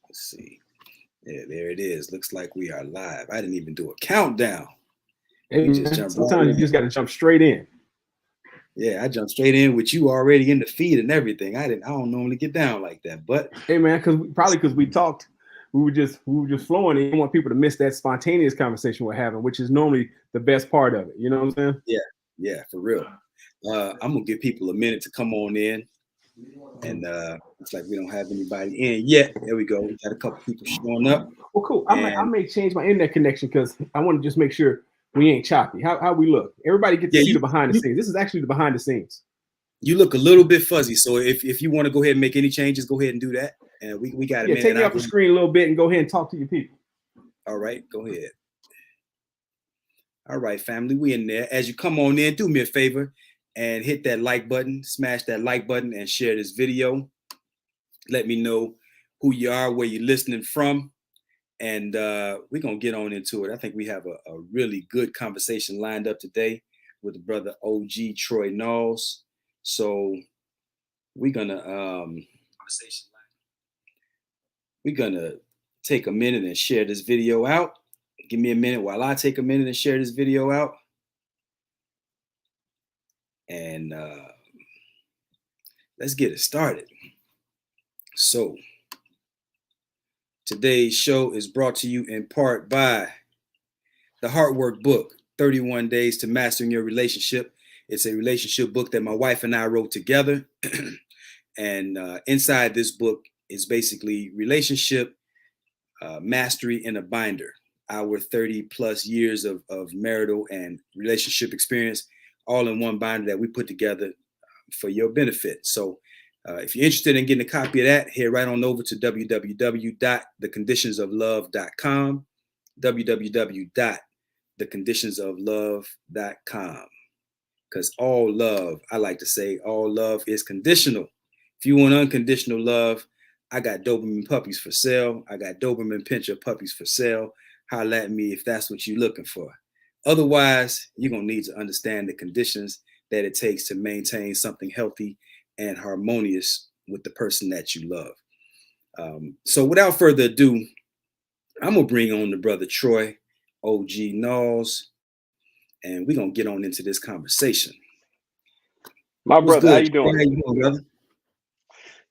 Let's see. Yeah, there it is. Looks like we are live. I didn't even do a countdown. Hey, We just man, jumped sometimes right you in. just got to jump straight in. Yeah, I jumped straight in with you already in the feed and everything. I don't normally get down like that, but Hey, man, because we talked, we were just flowing, and you don't want people to miss that spontaneous conversation we're having, which is normally the best part of it. You know what I'm saying? yeah, yeah, for real. I'm gonna give people a minute to come on in, and looks like we don't have anybody in yet. There we go. We got a couple people showing up, Well, cool. I and may change my internet connection because I want to just make sure we ain't choppy. How we look? Everybody get to yeah, see you the behind the you scenes. This is actually the behind the scenes. you look a little bit fuzzy. So if you want to go ahead and make any changes, go ahead and do that. And we got a Yeah, minute, take and me I'll off go. the screen a little bit and go ahead and talk to your people. All right, go ahead. All right, family, we in there. As you come on in, do me a favor and hit that like button, smash that like button, and share this video. Let me know who you are, where you're listening from, and we're gonna get on into it. I think we have a really good conversation lined up today with the brother OG Troy Nalls. So we're gonna we're gonna take a minute and share this video out. Give me a minute while I take a minute and share this video out. And let's get it started. So, today's show is brought to you in part by the Heart Work book, 31 Days to Mastering Your Relationship. It's a relationship book that my wife and I wrote together. And inside this book is basically relationship mastery in a binder. Our 30 plus years of marital and relationship experience, all in one binder that we put together for your benefit. So if you're interested in getting a copy of that, head right on over to www.theconditionsoflove.com, www.theconditionsoflove.com. Because all love, I like to say, all love is conditional. If you want unconditional love, I got Doberman puppies for sale. I got Doberman Pinscher puppies for sale. Holla at me if that's what you're looking for. Otherwise, you're going to need to understand the conditions that it takes to maintain something healthy and harmonious with the person that you love. So without further ado, I'm going to bring on the brother Troy, OG Nalls, and we're going to get on into this conversation. My What's brother, how good, you Troy? doing? How you doing, brother?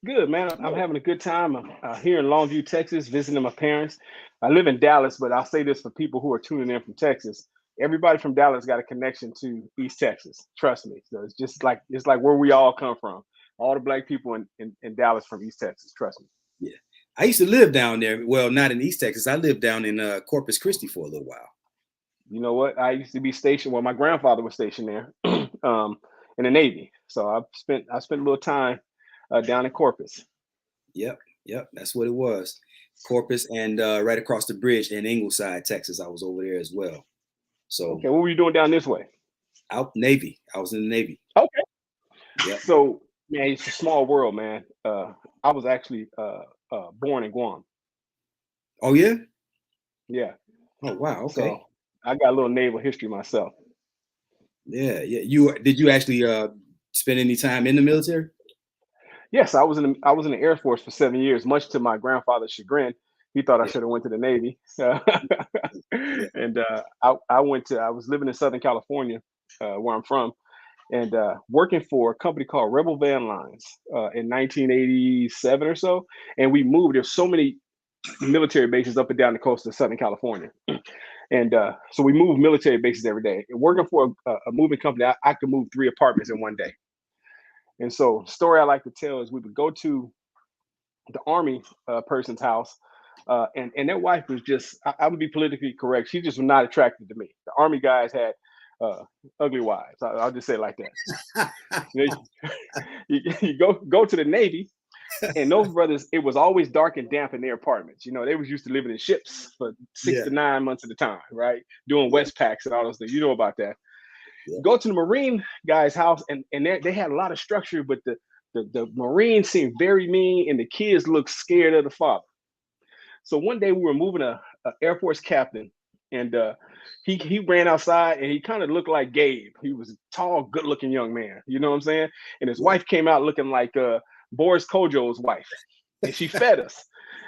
Good, man. I'm having a good time. I'm here in Longview, Texas, visiting my parents. I live in Dallas, but I'll say this for people who are tuning in from Texas. Everybody from Dallas got a connection to East Texas. Trust me. So it's like where we all come from. All the black people in Dallas from East Texas. Trust me. Yeah. I used to live down there. Well, not in East Texas. I lived down in Corpus Christi for a little while. You know what? I used to be stationed. Well, my grandfather was stationed there, in the Navy. So I spent a little time down in Corpus. Yep. Yep. That's what it was. Corpus and right across the bridge in Ingleside, Texas. I was over there as well. So Okay, what were you doing down this way? out Navy. I was in the Navy. Okay. Yep. So, man, it's a small world, man. I was actually born in Guam. Oh yeah. Yeah. Oh wow. Okay. So I got a little naval history myself. Yeah. Yeah. You did you actually spend any time in the military? Yes, I was in the Air Force for 7 years, much to my grandfather's chagrin. He thought I Yeah. should have went to the Navy. Yeah. And I was living in Southern California, where I'm from, and working for a company called Rebel Van Lines in 1987 or so. And we moved. There's so many military bases up and down the coast of Southern California. And so we moved military bases every day. And working for a moving company, I could move 3 apartments in one day. And so, story I like to tell is we would go to the army person's house, and their wife was just, I would be politically correct. She just was not attracted to me. The army guys had uh, ugly wives. I'll just say it like that. You, know, you go to the Navy, and those brothers, it was always dark and damp in their apartments. You know, they was used to living in ships for six Yeah. to 9 months at a time, right? Doing Yeah. West packs and all those things. You know about that. Yeah. Go to the Marine guy's house, and they had a lot of structure, but the Marines seemed very mean, and the kids looked scared of the father. So one day we were moving a Air Force captain, and he ran outside, and he kind of looked like Gabe. He was a tall, good looking young man. You know what I'm saying? And his Yeah. wife came out looking like Boris Kojo's wife, and she fed us.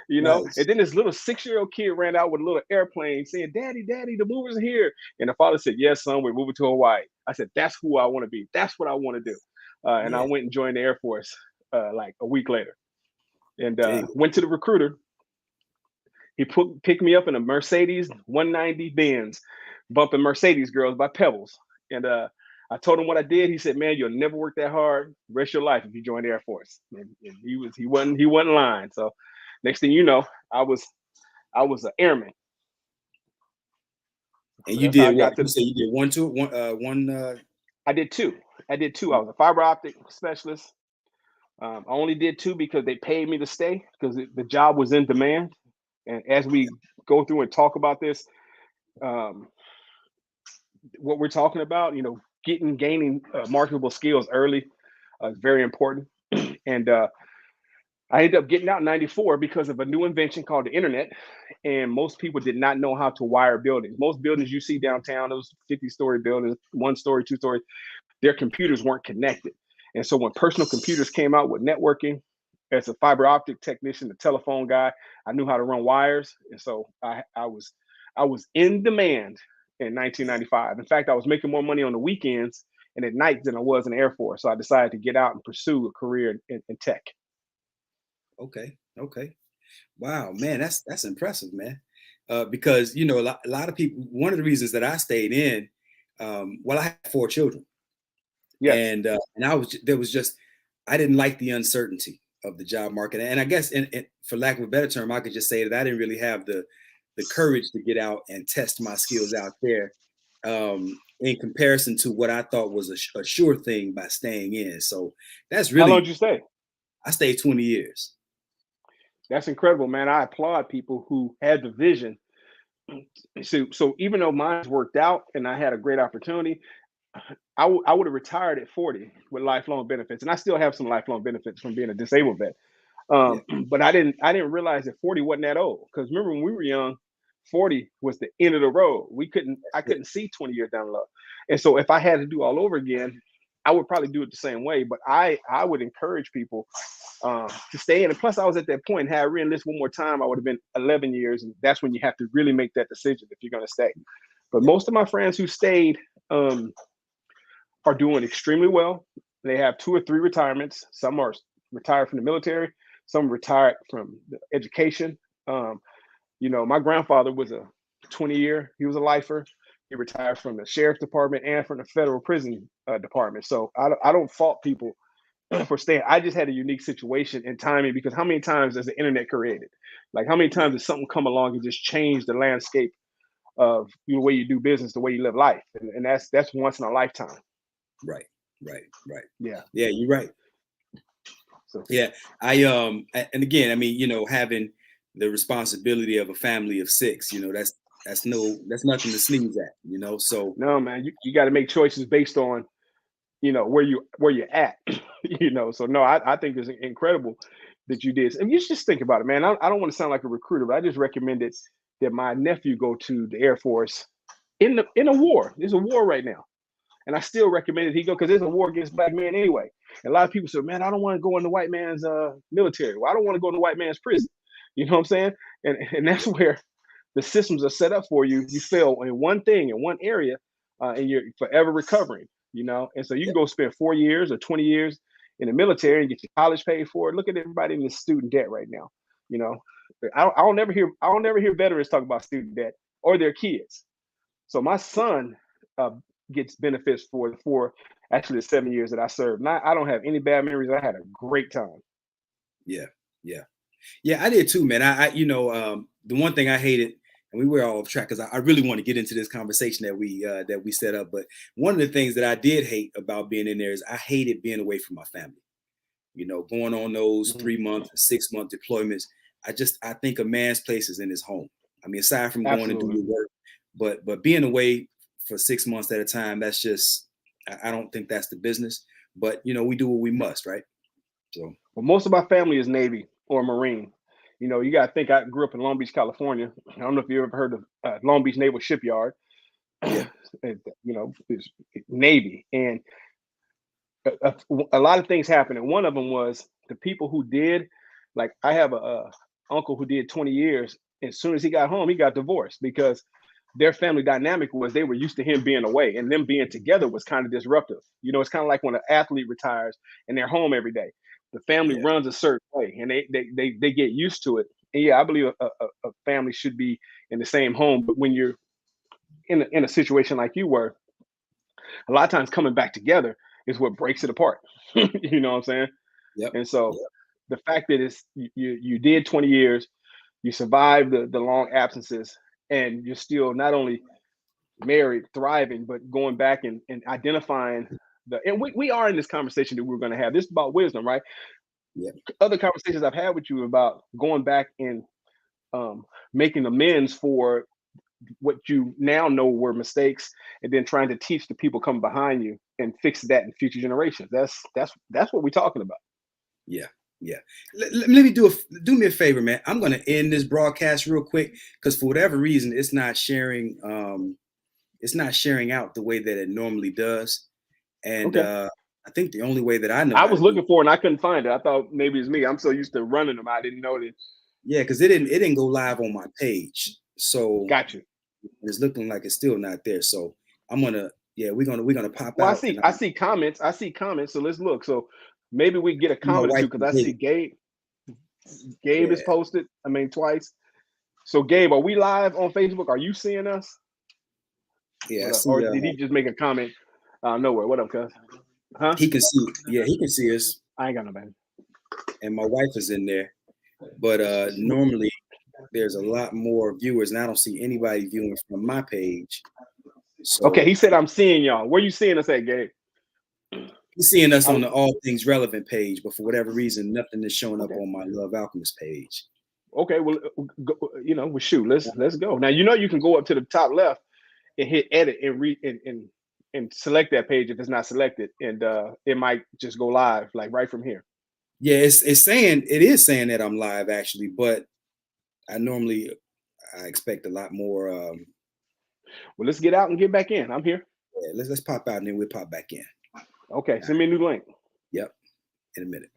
you know. Nice. And then this little 6-year-old kid ran out with a little airplane saying, "Daddy, Daddy, the movers are here." And the father said, "Yes, son, we're moving to Hawaii." I said, "That's who I want to be. That's what I want to do." And I Yeah. went and joined the Air Force like a week later, and There you go. went to the recruiter. He picked me up in a Mercedes 190 Benz, bumping Mercedes girls by Pebbles. And I told him what I did. He said, "Man, you'll never work that hard rest of your life if you join the Air Force." And he wasn't lying. So next thing you know, I was an airman. And So you that's how I did got what? to. You said you did one, two, one. I did two. I did two. I was a fiber optic specialist. I only did two because they paid me to stay because the job was in demand. And as we go through and talk about this, um, what we're talking about, gaining marketable skills early is very important. And I ended up getting out in '94 because of a new invention called the internet. And most people did not know how to wire buildings. Most buildings you see downtown, those 50-story buildings, 1 story, 2 story, their computers weren't connected. And so when personal computers came out with networking, as a fiber optic technician, the telephone guy, I knew how to run wires. And so I was in demand in 1995. In fact, I was making more money on the weekends and at night than I was in the Air Force. So I decided to get out and pursue a career in tech. Okay. Okay. Wow, man, that's impressive, man. Because a lot of people. One of the reasons that I stayed in, well, I had 4 children, Yes. and there was just I didn't like the uncertainty of the job market, and I guess, for lack of a better term, I could just say that I didn't really have the courage to get out and test my skills out there, in comparison to what I thought was a sure thing by staying in. So that's How long really did you stay? I stayed 20 years. That's incredible, man. I applaud people who had the vision. So even though mine's worked out and I had a great opportunity, I would have retired at 40 with lifelong benefits, and I still have some lifelong benefits from being a disabled vet. Yeah, But I didn't realize that 40 wasn't that old. Because remember when we were young, 40 was the end of the road. I that's it. couldn't see 20 years down the road. And so if I had to do all over again, I would probably do it the same way. But I would encourage people to stay in. And plus, I was at that point. Had I re-enlisted one more time, I would have been 11 years, and that's when you have to really make that decision if you're going to stay. But Yeah, most of my friends who stayed um, are doing extremely well. They have 2 or 3 retirements. Some are retired from the military. Some retired from the education. Um, my grandfather was a 20-year. He was a lifer. He retired from the sheriff's department and from the federal prison department. So I don't fault people for staying. I just had a unique situation and timing because how many times has the internet created? Like how many yeah, times does something come along and just change the landscape of the way you do business, the way you live life, and that's once in a lifetime. right, right, right. Yeah. Yeah, you're right. So Yeah, and again, I mean, having the responsibility of a family of 6, that's nothing to sneeze at, So no, man, you got to make choices based on where you're at. So no, I think it's incredible that you did. And you just think about it, man. I don't want to sound like a recruiter, but I just recommended that my nephew go to the Air Force in a war. There's a war right now. And I still recommended he go because there's a war against black men anyway. And a lot of people say, "Man, I don't want to go in the white man's military. Well, I don't want to go in the white man's prison." You know what I'm saying? And that's where the systems are set up for you. You fail in one thing in one area, and you're forever recovering. And so you can yeah, go spend 4 years or 20 years in the military and get your college paid for it. Look at everybody in the student debt right now. You know, I don't never hear veterans talk about student debt or their kids. So my son uh, gets benefits for actually the 7 years that I served. Now I don't have any bad memories. I had a great time. yeah, yeah, yeah. I did too, man. The one thing I hated, and we were all off track because I really want to get into this conversation that we set up. But one of the things that I did hate about being in there is I hated being away from my family. Going on those Mhm. 3 month, 6 month deployments. I think a man's place is in his home. I mean, aside from going and do Absolutely. your work, but being away for 6 months at a time, that's just I don't think that's the business. But we do what we must, right? So Well, most of my family is Navy or Marine. You got to think I grew up in Long Beach, California. I don't know if you ever heard of Long Beach Naval Shipyard. yeah, It's Navy, and a lot of things happened. And one of them was the people who did, like, I have a uncle who did 20 years. As soon as he got home, he got divorced because their family dynamic was they were used to him being away, and them being together was kind of disruptive. You know, it's kind of like when an athlete retires and they're home every day. The family Yeah. runs a certain way, and they get used to it. And yeah, I believe a family should be in the same home. But when you're in a situation like you were, a lot of times coming back together is what breaks it apart. You know what I'm saying? Yep. And so Yep. the fact that you did 20 years, you survived the long absences, and you're still not only married, thriving, but going back and identifying and we are in this conversation that we're going to have. This is about wisdom, right? Yep. Other conversations I've had with you about going back and um, making amends for what you now know were mistakes, and then trying to teach the people coming behind you and fix that in future generations. That's what we're talking about. Yeah. Yeah. Let me do me a favor, man. I'm going to end this broadcast real quick because for whatever reason, it's not sharing. It's not sharing out the way that it normally does. And Okay. I think the only way that I know I how was to do looking for it and I couldn't find it. I thought maybe it's me. I'm so used to running them. I didn't know that. yeah, because it didn't go live on my page. So Got you. it's looking like it's still not there. So I'm gonna we're gonna pop Well, out and I see comments. I see comments. So let's look. So maybe we get a my comment or two wife because can I see dig. Gabe. Gabe is Yeah. posted. I mean, twice. So Gabe, are we live on Facebook? Are you seeing us? Yeah, I What up? see Or did he just make a comment? Nowhere. What up, cuz? Huh? he can see, yeah, he can see us, I ain't got no baby. and my wife is in there. But normally there's a lot more viewers, and I don't see anybody viewing from my page. Okay, So he said I'm seeing y'all. Where you seeing us at, Gabe? he's seeing us I, on the All Things Relevant page, but for whatever reason, nothing is showing up okay. on my Love Alchemist page. Okay. Well, well, shoot. Let's go. Now you can go up to the top left and hit edit and read and select that page if it's not selected, and it might just go live like right from here. Yeah, it is saying that I'm live actually, but I expect a lot more. Well, let's get out and get back in. I'm here. Yeah, let's pop out and then we'll pop back in. Okay, send me a new link. Yep, in a minute.